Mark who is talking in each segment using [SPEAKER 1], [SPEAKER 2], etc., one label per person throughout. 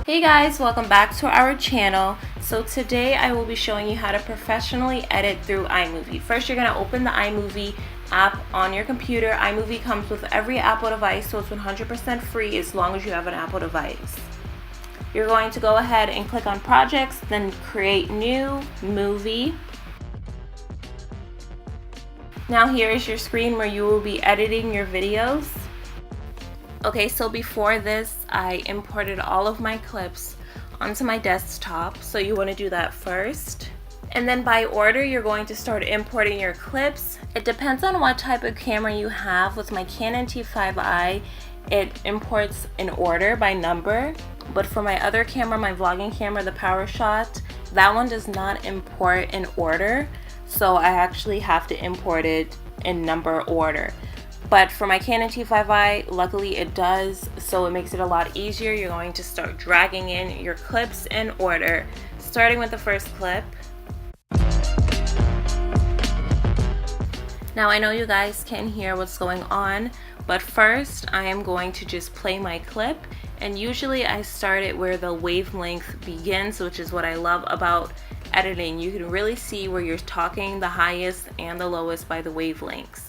[SPEAKER 1] Hey guys, welcome back to our channel. So today I will be showing you how to professionally edit through iMOVIE. First, you're going to open the iMOVIE app on your computer. iMOVIE comes with every Apple device, so it's 100% free as long as you have an Apple device. You're going to go ahead and click on projects, then create new movie. Now here is your screen where you will be editing your videos. Okay, so before this, I imported all of my clips onto my desktop, so you want to do that first. And then by order, you're going to start importing your clips. It depends on what type of camera you have. With my Canon T5i, it imports in order by number. But for my other camera, my vlogging camera, the PowerShot, that one does not import in order. So I actually have to import it in number order. But for my Canon T5i, luckily it does, so it makes it a lot easier. You're going to start dragging in your clips in order, starting with the first clip. Now I know you guys can hear what's going on, but first I am going to just play my clip, and usually I start it where the wavelength begins, which is what I love about editing. You can really see where you're talking the highest and the lowest by the wavelengths.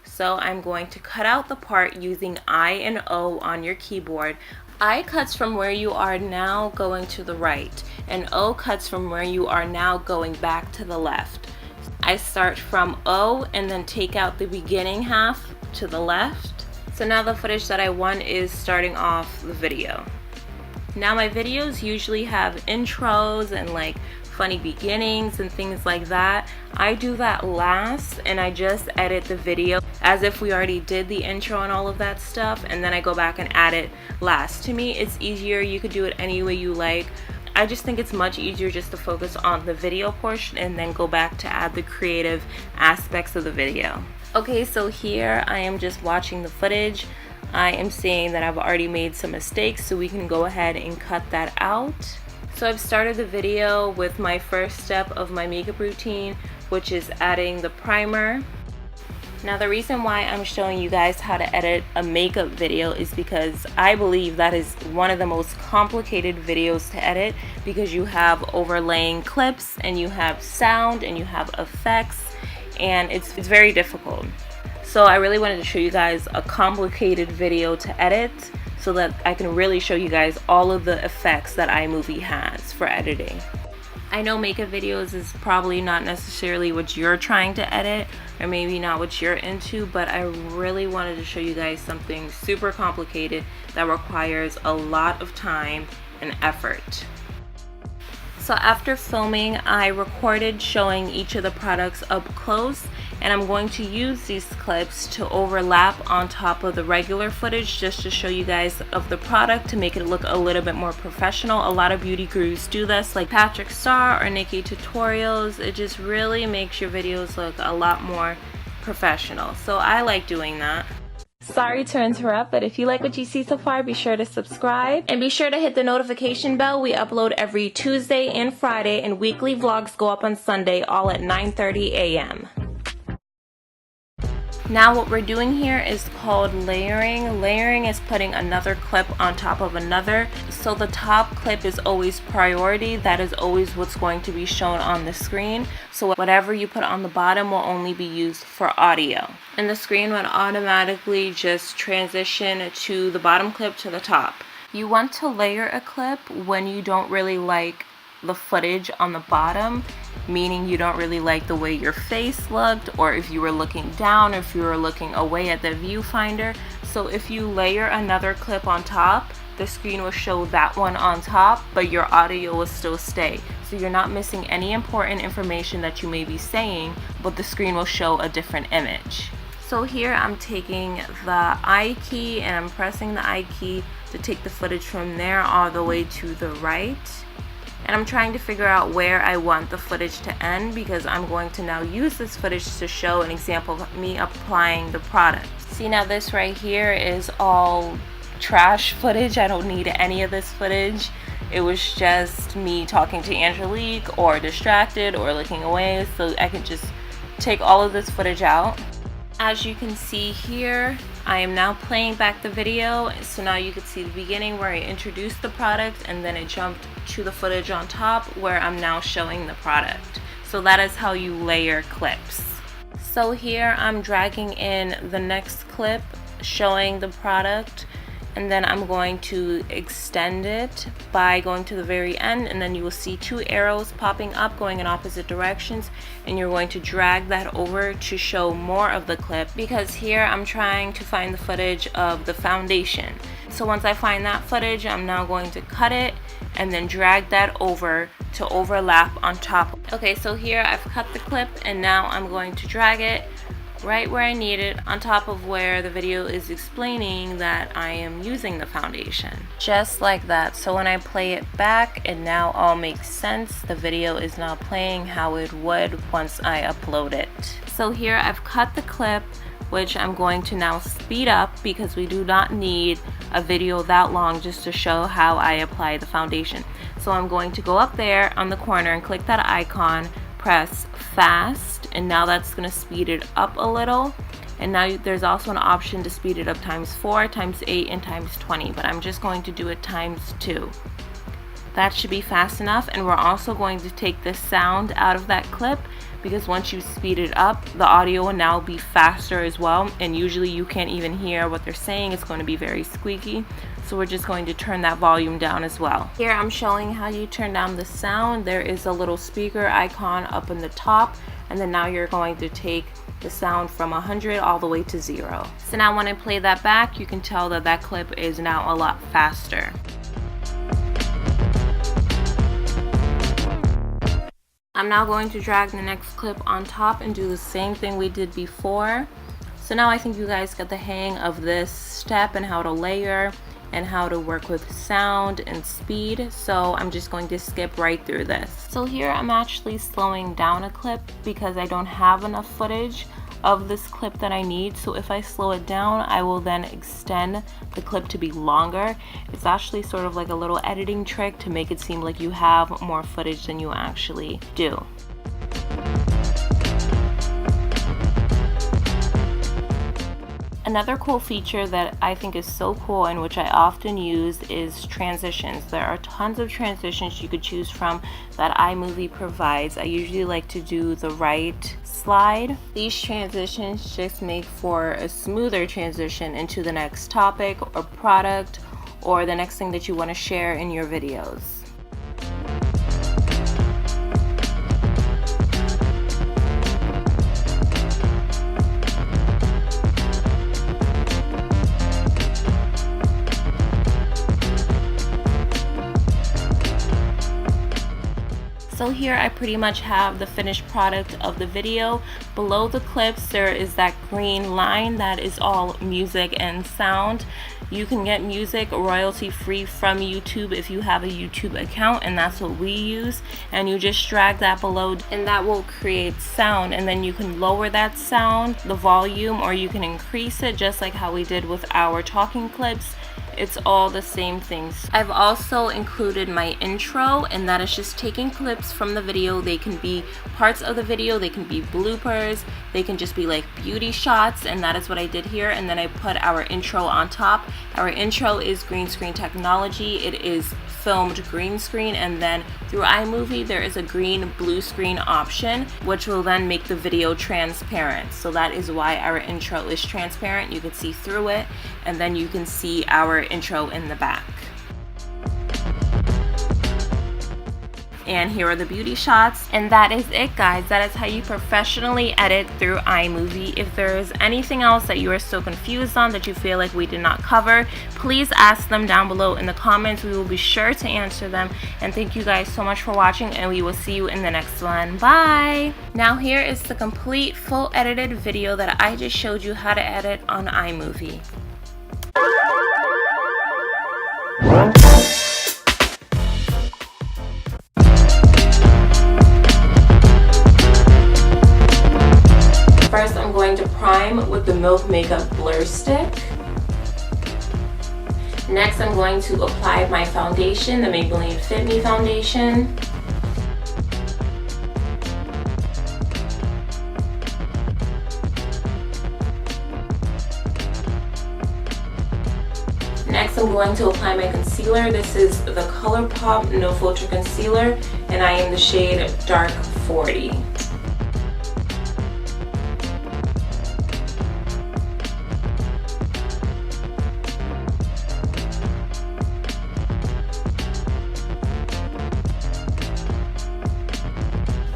[SPEAKER 1] So I'm going to cut out the part using I and O on your keyboard. I cuts from where you are now going to the right, and O cuts from where you are now going back to the left. I start from O and then take out the beginning half to the left. So now the footage that I want is starting off the video. Now my videos usually have intros and like funny beginnings and things like that. I do that last, and I just edit the video as if we already did the intro and all of that stuff, and then I go back and add it last. To me, it's easier. You could do it any way you like. I just think it's much easier just to focus on the video portion and then go back to add the creative aspects of the video. Okay, so here I am just watching the footage. I am seeing that I've already made some mistakes, so we can go ahead and cut that out. So I've started the video with my first step of my makeup routine, which is adding the primer. Now the reason why I'm showing you guys how to edit a makeup video is because I believe that is one of the most complicated videos to edit, because you have overlaying clips and you have sound and you have effects, and it's very difficult. So I really wanted to show you guys a complicated video to edit, so that I can really show you guys all of the effects that iMOVIE has for editing. I know makeup videos is probably not necessarily what you're trying to edit, or maybe not what you're into, but I really wanted to show you guys something super complicated that requires a lot of time and effort. So after filming, I recorded showing each of the products up close, and I'm going to use these clips to overlap on top of the regular footage just to show you guys of the product, to make it look a little bit more professional. A lot of beauty gurus do this, like Patrick Starr or Nikki Tutorials. It just really makes your videos look a lot more professional. So I like doing that. Sorry to interrupt, but if you like what you see so far, be sure to subscribe and be sure to hit the notification bell. We upload every Tuesday and Friday, and weekly vlogs go up on Sunday, all at 9:30 a.m. Now what we're doing here is called layering. Layering is putting another clip on top of another. So the top clip is always priority. That is always what's going to be shown on the screen. So whatever you put on the bottom will only be used for audio. And the screen would automatically just transition to the bottom clip to the top. You want to layer a clip when you don't really like the footage on the bottom, meaning you don't really like the way your face looked, or if you were looking down, or if you were looking away at the viewfinder. So if you layer another clip on top, the screen will show that one on top, but your audio will still stay. So you're not missing any important information that you may be saying, but the screen will show a different image. So here I'm taking the I key and I'm pressing the I key to take the footage from there all the way to the right. And I'm trying to figure out where I want the footage to end, because I'm going to now use this footage to show an example of me applying the product. See, now this right here is all trash footage. I don't need any of this footage. It was just me talking to Angelique or distracted or looking away, so I can just take all of this footage out. As you can see here, I am now playing back the video, so now you can see the beginning where I introduced the product, and then it jumped to the footage on top where I'm now showing the product. So that is how you layer clips. So here I'm dragging in the next clip showing the product, and then I'm going to extend it by going to the very end, and then you will see two arrows popping up going in opposite directions, and you're going to drag that over to show more of the clip, because here I'm trying to find the footage of the foundation. So once I find that footage, I'm now going to cut it and then drag that over to overlap on top. Okay, so here I've cut the clip, and now I'm going to drag it right where I need it on top of where the video is explaining that I am using the foundation. Just like that. So when I play it back, it now all makes sense. The video is now playing how it would once I upload it. So here I've cut the clip, which I'm going to now speed up because we do not need a video that long just to show how I apply the foundation. So I'm going to go up there on the corner and click that icon, press fast, and now that's going to speed it up a little. And now there's also an option to speed it up ×4, ×8, and ×20, but I'm just going to do it ×2. That should be fast enough. And we're also going to take the sound out of that clip, because once you speed it up, the audio will now be faster as well, and usually you can't even hear what they're saying. It's going to be very squeaky, so we're just going to turn that volume down as well. Here I'm showing how you turn down the sound. There is a little speaker icon up in the top, and then now you're going to take the sound from 100 all the way to 0. So now when I play that back, you can tell that that clip is now a lot faster. I'm now going to drag the next clip on top and do the same thing we did before. So now I think you guys got the hang of this step and how to layer and how to work with sound and speed. So I'm just going to skip right through this. So here I'm actually slowing down a clip because I don't have enough footage of this clip that I need. So if I slow it down, I will then extend the clip to be longer. It's actually sort of like a little editing trick to make it seem like you have more footage than you actually do. Another cool feature that I think is so cool and which I often use is transitions. There are tons of transitions you could choose from that iMOVIE provides. I usually like to do the right slide. These transitions just make for a smoother transition into the next topic or product or the next thing that you want to share in your videos. So here I pretty much have the finished product of the video. Below the clips there is that green line that is all music and sound. You can get music royalty free from YouTube if you have a YouTube account, and that's what we use. And you just drag that below and that will create sound, and then you can lower that sound, the volume, or you can increase it just like how we did with our talking clips. It's all the same things. I've also included my intro, and that is just taking clips from the video. They can be parts of the video, they can be bloopers, they can just be like beauty shots, and that is what I did here. And then I put our intro on top. Our intro is green screen technology. It is filmed green screen, and then through iMOVIE there is a green blue screen option which will then make the video transparent. So that is why our intro is transparent. You can see through it, and then you can see our intro in the back. And here are the beauty shots, and that is it, guys. That is how you professionally edit through iMOVIE. If there is anything else that you are still confused on that you feel like we did not cover, please ask them down below in the comments. We will be sure to answer them. And thank you guys so much for watching, and we will see you in the next one. Bye. Now here is the complete full edited video that I just showed you how to edit on iMOVIE. First, I'm going to prime with the Milk Makeup Blur Stick. Next, I'm going to apply my foundation, the Maybelline Fit Me foundation. Next, I'm going to apply my concealer. This is the ColourPop No Filter Concealer, and I am the shade Dark 40.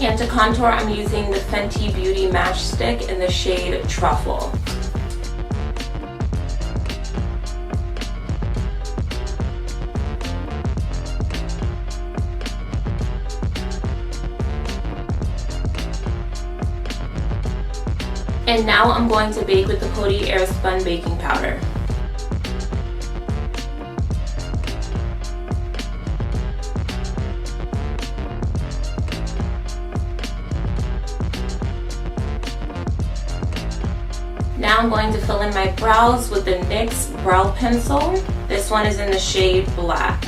[SPEAKER 1] And to contour, I'm using the Fenty Beauty Match Stick in the shade Truffle. And now I'm going to bake with the Coty Airspun baking powder. Now I'm going to fill in my brows with the NYX Brow Pencil. This one is in the shade Black.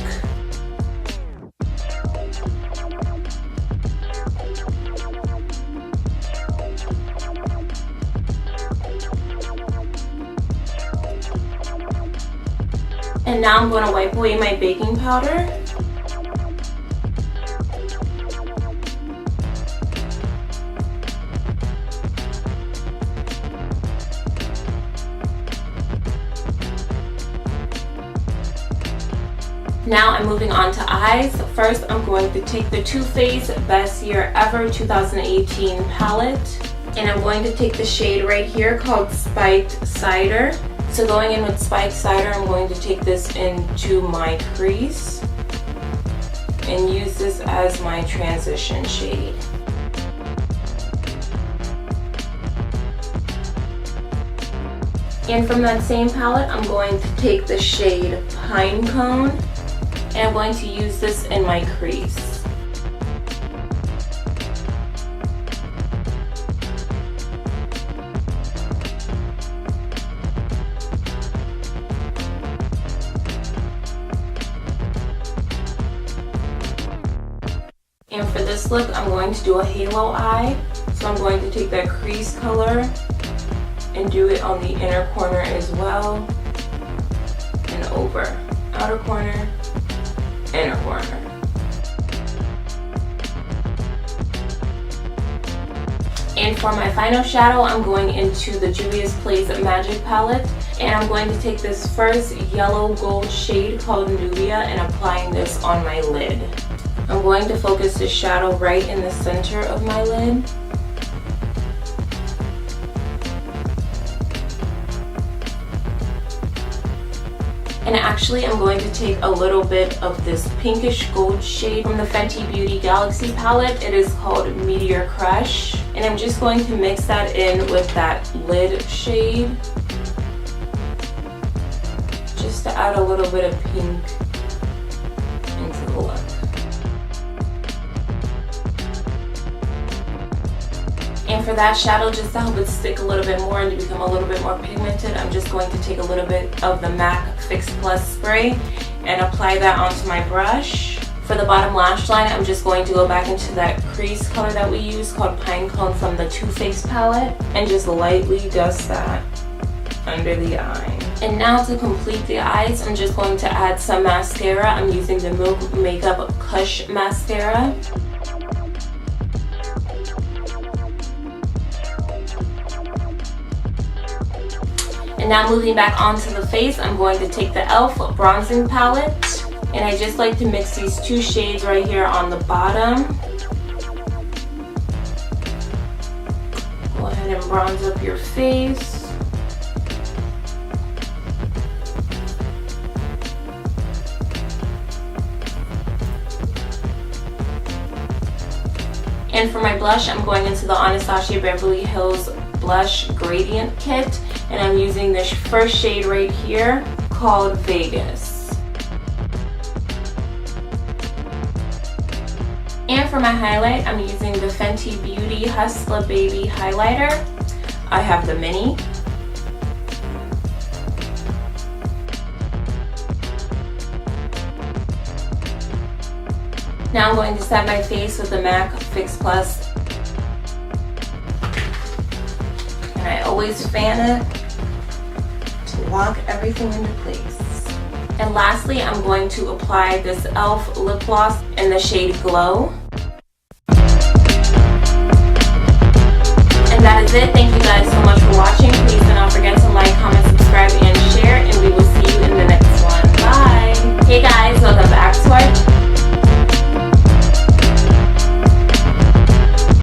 [SPEAKER 1] And now I'm going to wipe away my baking powder. Now I'm moving on to eyes. First, I'm going to take the Too Faced Best Year Ever 2018 palette, and I'm going to take the shade right here called Spiked Cider. So going in with Spiked Cider, I'm going to take this into my crease and use this as my transition shade. And from that same palette, I'm going to take the shade Pine Cone, and I'm going to use this in my crease. And for this look, I'm going to do a halo eye. So I'm going to take that crease color and do it on the inner corner as well, and over. Outer corner, inner corner. And for my final shadow, I'm going into the Juvia's Place Magic Palette, and I'm going to take this first yellow gold shade called Nubia and applying this on my lid. I'm going to focus the shadow right in the center of my lid. And actually, I'm going to take a little bit of this pinkish gold shade from the Fenty Beauty Galaxy palette. It is called Meteor Crush. And I'm just going to mix that in with that lid shade, just to add a little bit of pink into the look. And for that shadow, just to help it stick a little bit more and to become a little bit more pigmented, I'm just going to take a little bit of the MAC Fix Plus spray and apply that onto my brush. For the bottom lash line, I'm just going to go back into that crease color that we used called Pine Cone from the Too Faced palette and just lightly dust that under the eye. And now to complete the eyes, I'm just going to add some mascara. I'm using the Milk Makeup Kush Mascara. And now moving back onto the face, I'm going to take the e.l.f. bronzing palette, and I just like to mix these two shades right here on the bottom. Go ahead and bronze up your face. And for my blush, I'm going into the Anastasia Beverly Hills Blush Gradient Kit, and I'm using this first shade right here called Vegas. And for my highlight, I'm using the Fenty Beauty Hustla Baby Highlighter. I have the mini. Now I'm going to set my face with the MAC Fix Plus. And I always fan it to lock everything into place. And lastly, I'm going to apply this e.l.f. lip gloss in the shade Glow. And that is it. Thank you guys so much for watching. Please do not forget to like, comment, subscribe, and